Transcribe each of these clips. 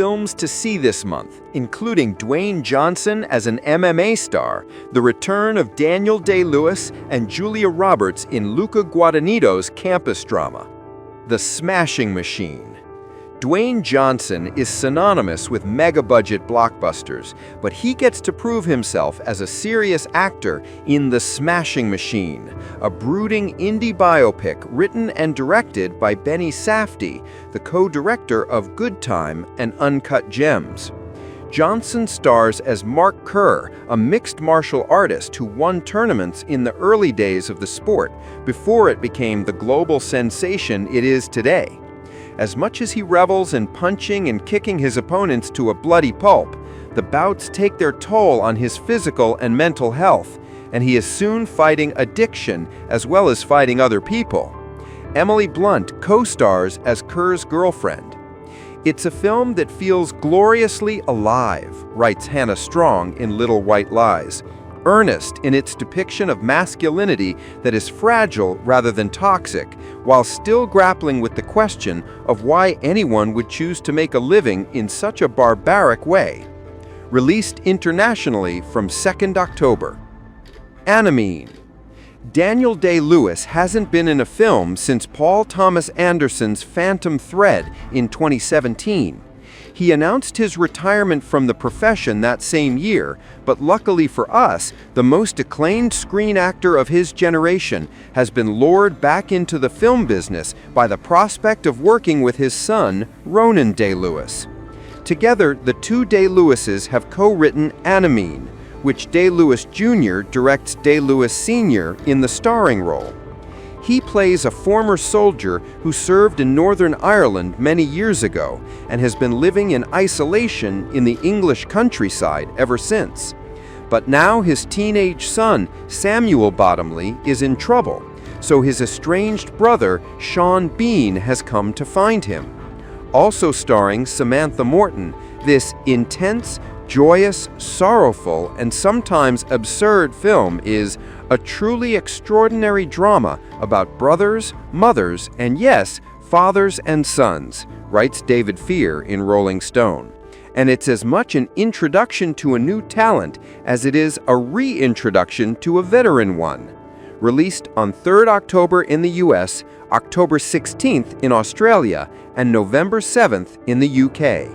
films to see this month, including Dwayne Johnson as an MMA star, the return of Daniel Day-Lewis and Julia Roberts in Luca Guadagnino's campus drama, The Smashing Machine. Dwayne Johnson is synonymous with mega-budget blockbusters, but he gets to prove himself as a serious actor in The Smashing Machine, a brooding indie biopic written and directed by Benny Safdie, the co-director of Good Time and Uncut Gems. Johnson stars as Mark Kerr, a mixed martial artist who won tournaments in the early days of the sport, before it became the global sensation it is today. As much as he revels in punching and kicking his opponents to a bloody pulp, the bouts take their toll on his physical and mental health, and he is soon fighting addiction as well as fighting other people. Emily Blunt co-stars as Kerr's girlfriend. It's a film that feels gloriously alive, writes Hannah Strong in Little White Lies, earnest in its depiction of masculinity that is fragile rather than toxic, while still grappling with the question of why anyone would choose to make a living in such a barbaric way. Released internationally from 2nd October. Animine. Daniel Day-Lewis hasn't been in a film since Paul Thomas Anderson's Phantom Thread in 2017. He announced his retirement from the profession that same year, but luckily for us, the most acclaimed screen actor of his generation has been lured back into the film business by the prospect of working with his son, Ronan Day-Lewis. Together, the two Day-Lewises have co-written Animine, which Day-Lewis Jr. directs Day-Lewis Sr. in the starring role. He plays a former soldier who served in Northern Ireland many years ago and has been living in isolation in the English countryside ever since. But now his teenage son, Samuel Bottomley, is in trouble, so his estranged brother, Sean Bean, has come to find him. Also starring Samantha Morton, this intense, joyous, sorrowful, and sometimes absurd film is a truly extraordinary drama about brothers, mothers, and yes, fathers and sons, writes David Fear in Rolling Stone. And it's as much an introduction to a new talent as it is a reintroduction to a veteran one. Released on 3rd October in the US, October 16th in Australia, and November 7th in the UK.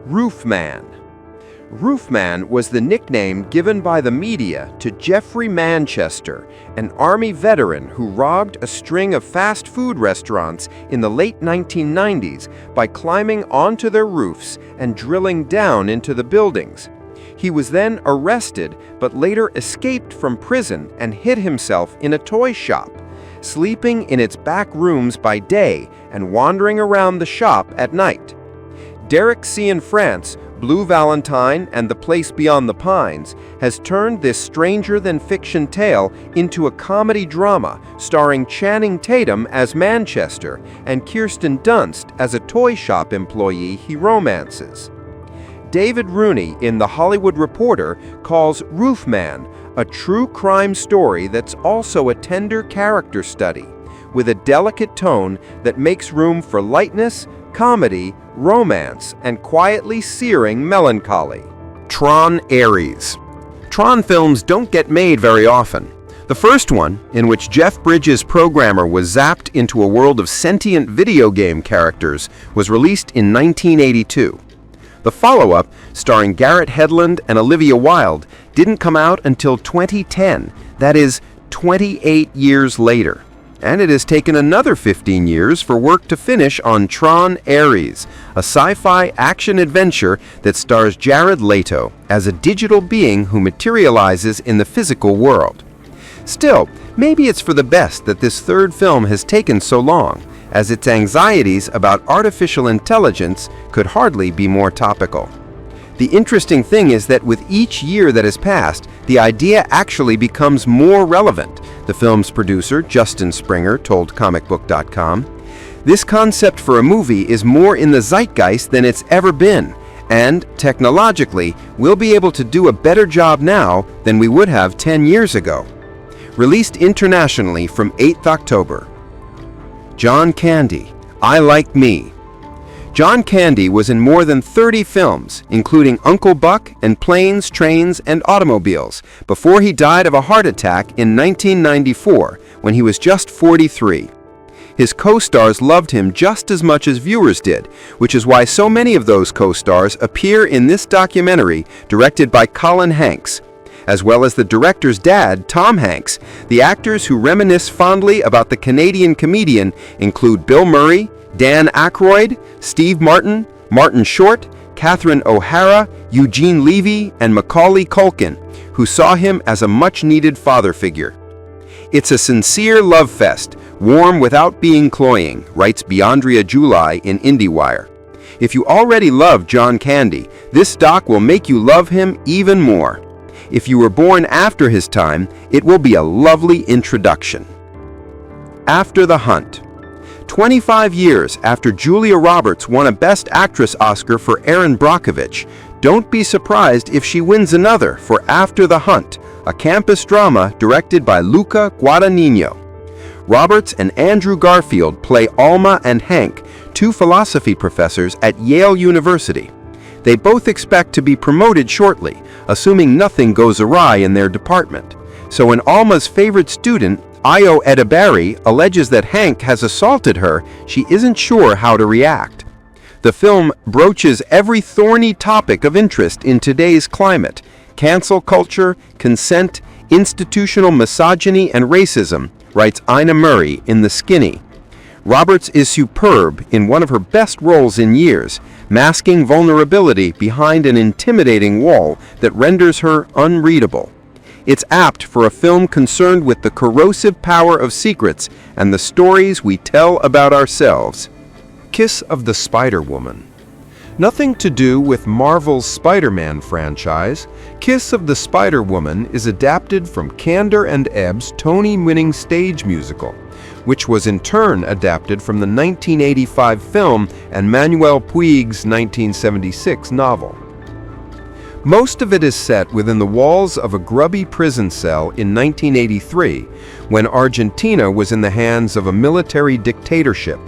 Roofman. Roofman was the nickname given by the media to Jeffrey Manchester, an Army veteran who robbed a string of fast food restaurants in the late 1990s by climbing onto their roofs and drilling down into the buildings. He was then arrested, but later escaped from prison and hid himself in a toy shop, sleeping in its back rooms by day and wandering around the shop at night. Derek Cianfrance, Blue Valentine, and The Place Beyond the Pines has turned this stranger-than-fiction tale into a comedy drama starring Channing Tatum as Manchester and Kirsten Dunst as a toy shop employee he romances. David Rooney in The Hollywood Reporter calls Roofman a true crime story that's also a tender character study, with a delicate tone that makes room for lightness, comedy, romance, and quietly searing melancholy. Tron Ares. Tron films don't get made very often. The first one, in which Jeff Bridges' programmer was zapped into a world of sentient video game characters, was released in 1982. The follow-up, starring Garrett Hedlund and Olivia Wilde, didn't come out until 2010, that is, 28 years later. And it has taken another 15 years for work to finish on Tron Ares, a sci-fi action-adventure that stars Jared Leto as a digital being who materializes in the physical world. Still, maybe it's for the best that this third film has taken so long, as its anxieties about artificial intelligence could hardly be more topical. The interesting thing is that with each year that has passed, the idea actually becomes more relevant, the film's producer, Justin Springer, told comicbook.com. This concept for a movie is more in the zeitgeist than it's ever been, and, technologically, we'll be able to do a better job now than we would have 10 years ago. Released internationally from 8th October. John Candy, I Like Me. John Candy was in more than 30 films, including Uncle Buck and Planes, Trains, and Automobiles, before he died of a heart attack in 1994 when he was just 43. His co-stars loved him just as much as viewers did, which is why so many of those co-stars appear in this documentary directed by Colin Hanks, as well as the director's dad, Tom Hanks. The actors who reminisce fondly about the Canadian comedian include Bill Murray, Dan Aykroyd, Steve Martin, Martin Short, Catherine O'Hara, Eugene Levy, and Macaulay Culkin, who saw him as a much-needed father figure. It's a sincere love fest, warm without being cloying, writes Biandria Julai in IndieWire. If you already love John Candy, this doc will make you love him even more. If you were born after his time, it will be a lovely introduction. After the Hunt. 25 years after Julia Roberts won a Best Actress Oscar for Erin Brockovich, don't be surprised if she wins another for After the Hunt, a campus drama directed by Luca Guadagnino. Roberts and Andrew Garfield play Alma and Hank, two philosophy professors at Yale University. They both expect to be promoted shortly, assuming nothing goes awry in their department. So when Alma's favorite student, Ayo Edebari, alleges that Hank has assaulted her, she isn't sure how to react. The film broaches every thorny topic of interest in today's climate: cancel culture, consent, institutional misogyny, and racism, writes Ina Murray in The Skinny. Roberts is superb in one of her best roles in years, masking vulnerability behind an intimidating wall that renders her unreadable. It's apt for a film concerned with the corrosive power of secrets and the stories we tell about ourselves. Kiss of the Spider-Woman. Nothing to do with Marvel's Spider-Man franchise, Kiss of the Spider-Woman is adapted from Kander and Ebb's Tony-winning stage musical, which was in turn adapted from the 1985 film and Manuel Puig's 1976 novel. Most of it is set within the walls of a grubby prison cell in 1983, when Argentina was in the hands of a military dictatorship.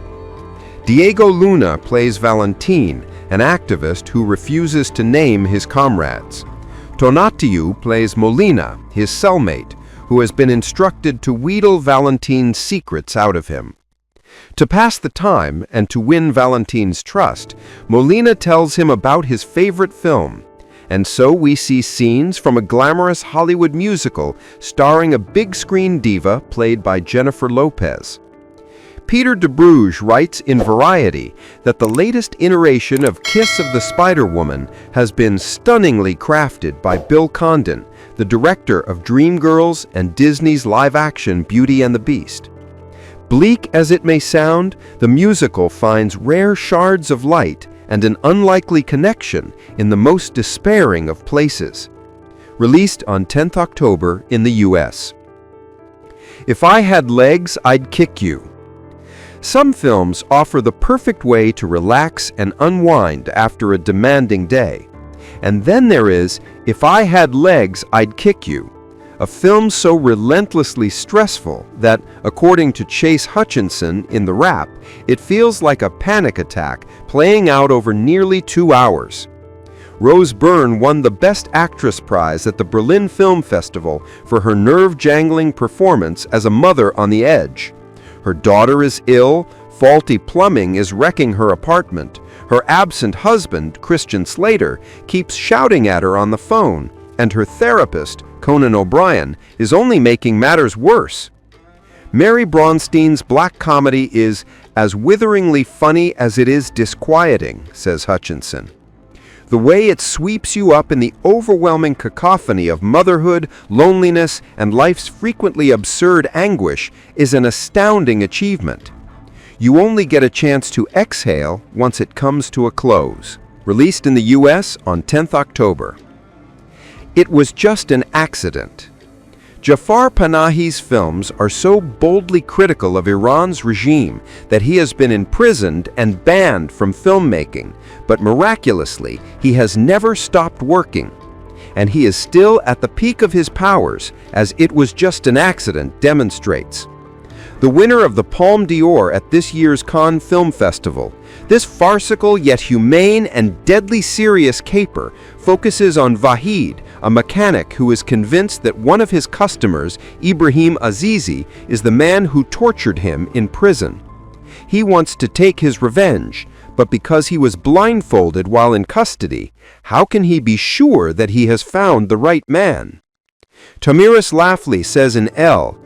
Diego Luna plays Valentin, an activist who refuses to name his comrades. Tonatiuh plays Molina, his cellmate, who has been instructed to wheedle Valentin's secrets out of him. To pass the time and to win Valentin's trust, Molina tells him about his favorite film. And so we see scenes from a glamorous Hollywood musical starring a big-screen diva played by Jennifer Lopez. Peter de Bruges writes in Variety that the latest iteration of Kiss of the Spider-Woman has been stunningly crafted by Bill Condon, the director of Dreamgirls and Disney's live-action Beauty and the Beast. Bleak as it may sound, the musical finds rare shards of light and an unlikely connection in the most despairing of places. Released on 10th October in the US. If I Had Legs, I'd Kick You. Some films offer the perfect way to relax and unwind after a demanding day. And then there is If I Had Legs, I'd Kick You, a film so relentlessly stressful that, according to Chase Hutchinson in The Wrap, it feels like a panic attack playing out over nearly 2 hours. Rose Byrne won the Best Actress prize at the Berlin Film Festival for her nerve-jangling performance as a mother on the edge. Her daughter is ill, faulty plumbing is wrecking her apartment, her absent husband, Christian Slater, keeps shouting at her on the phone, and her therapist, Conan O'Brien, is only making matters worse. Mary Braunstein's black comedy is as witheringly funny as it is disquieting, says Hutchinson. The way it sweeps you up in the overwhelming cacophony of motherhood, loneliness, and life's frequently absurd anguish is an astounding achievement. You only get a chance to exhale once it comes to a close. Released in the US on 10th October. It was just an accident. Jafar Panahi's films are so boldly critical of Iran's regime that he has been imprisoned and banned from filmmaking, but miraculously, he has never stopped working. And he is still at the peak of his powers, as It Was Just an Accident demonstrates. The winner of the Palme d'Or at this year's Cannes Film Festival, This farcical yet humane and deadly serious caper focuses on Vahid, a mechanic who is convinced that one of his customers, Ibrahim Azizi, is the man who tortured him in prison. He wants to take his revenge, but because he was blindfolded while in custody, how can he be sure that he has found the right man? Tamiris Lafley says in Elle,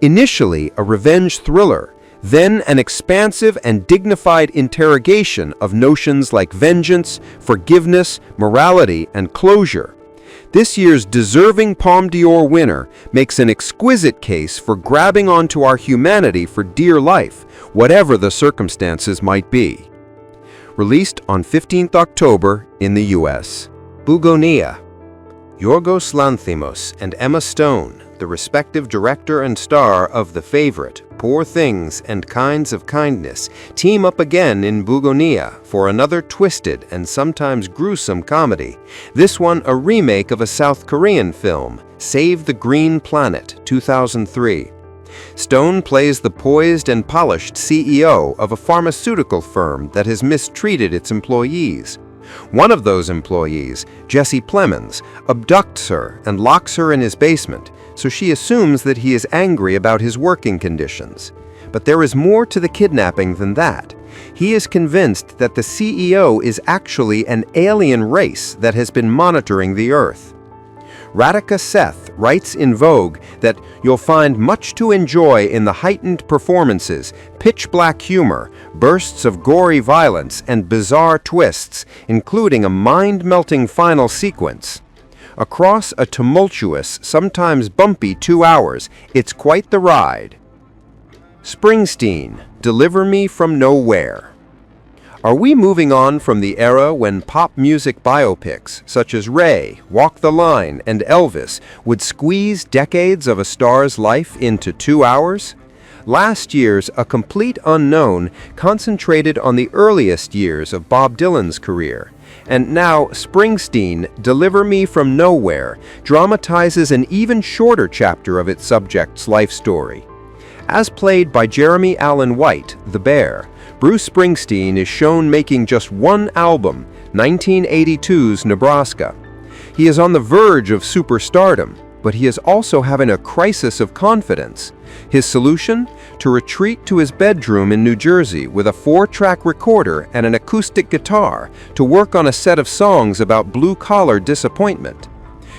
initially a revenge thriller, then an expansive and dignified interrogation of notions like vengeance, forgiveness, morality, and closure. This year's deserving Palme d'Or winner makes an exquisite case for grabbing onto our humanity for dear life, whatever the circumstances might be. Released on 15th October in the U.S. Bugonia. Yorgos Lanthimos and Emma Stone, the respective director and star of The Favorite, Poor Things, and Kinds of Kindness, team up again in Bugonia for another twisted and sometimes gruesome comedy, this one a remake of a South Korean film, Save the Green Planet, 2003. Stone plays the poised and polished CEO of a pharmaceutical firm that has mistreated its employees. One of those employees, Jesse Plemons, abducts her and locks her in his basement, so she assumes that he is angry about his working conditions. But there is more to the kidnapping than that. He is convinced that the CEO is actually an alien race that has been monitoring the Earth. Radhika Seth writes in Vogue that you'll find much to enjoy in the heightened performances, pitch-black humor, bursts of gory violence, and bizarre twists, including a mind-melting final sequence. Across a tumultuous, sometimes bumpy 2 hours, it's quite the ride. Springsteen, Deliver Me From Nowhere. Are we moving on from the era when pop music biopics, such as Ray, Walk the Line, and Elvis, would squeeze decades of a star's life into 2 hours? Last year's A Complete Unknown concentrated on the earliest years of Bob Dylan's career. And now Springsteen, Deliver Me From Nowhere, dramatizes an even shorter chapter of its subject's life story. As played by Jeremy Allen White, the Bear, Bruce Springsteen is shown making just one album, 1982's Nebraska. He is on the verge of superstardom, but he is also having a crisis of confidence. His solution? To retreat to his bedroom in New Jersey with a 4-track recorder and an acoustic guitar to work on a set of songs about blue-collar disappointment.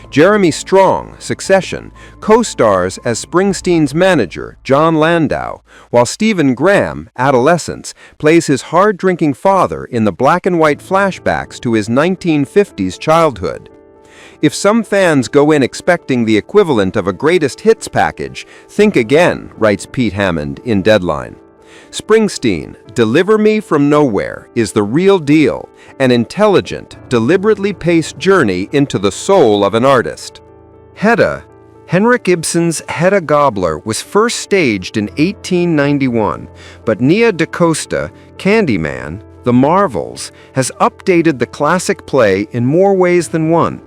Jeremy Strong, Succession, co-stars as Springsteen's manager, John Landau, while Stephen Graham, Adolescence, plays his hard-drinking father in the black-and-white flashbacks to his 1950s childhood. If some fans go in expecting the equivalent of a greatest hits package, think again, writes Pete Hammond in Deadline. Springsteen, Deliver Me From Nowhere is the real deal, an intelligent, deliberately paced journey into the soul of an artist. Hedda. Henrik Ibsen's Hedda Gabler was first staged in 1891, but Nia da Costa, Candyman, The Marvels, has updated the classic play in more ways than one.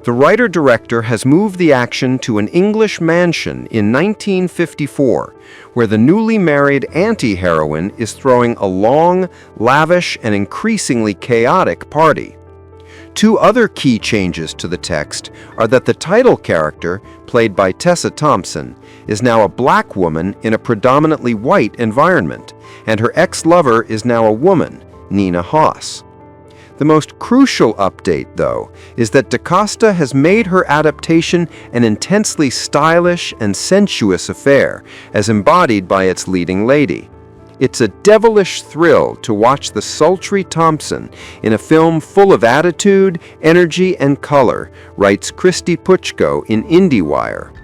The writer-director has moved the action to an English mansion in 1954, where the newly married anti-heroine is throwing a long, lavish, and increasingly chaotic party. Two other key changes to the text are that the title character, played by Tessa Thompson, is now a black woman in a predominantly white environment, and her ex-lover is now a woman, Nina Hoss. The most crucial update, though, is that da Costa has made her adaptation an intensely stylish and sensuous affair, as embodied by its leading lady. It's a devilish thrill to watch the sultry Thompson in a film full of attitude, energy, and color, writes Christy Puchko in IndieWire.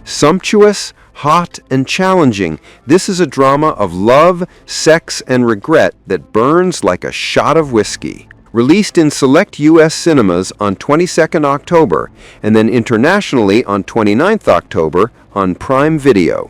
Sumptuous, hot, and challenging, this is a drama of love, sex, and regret that burns like a shot of whiskey. Released in select U.S. cinemas on 22nd October and then internationally on 29th October on Prime Video.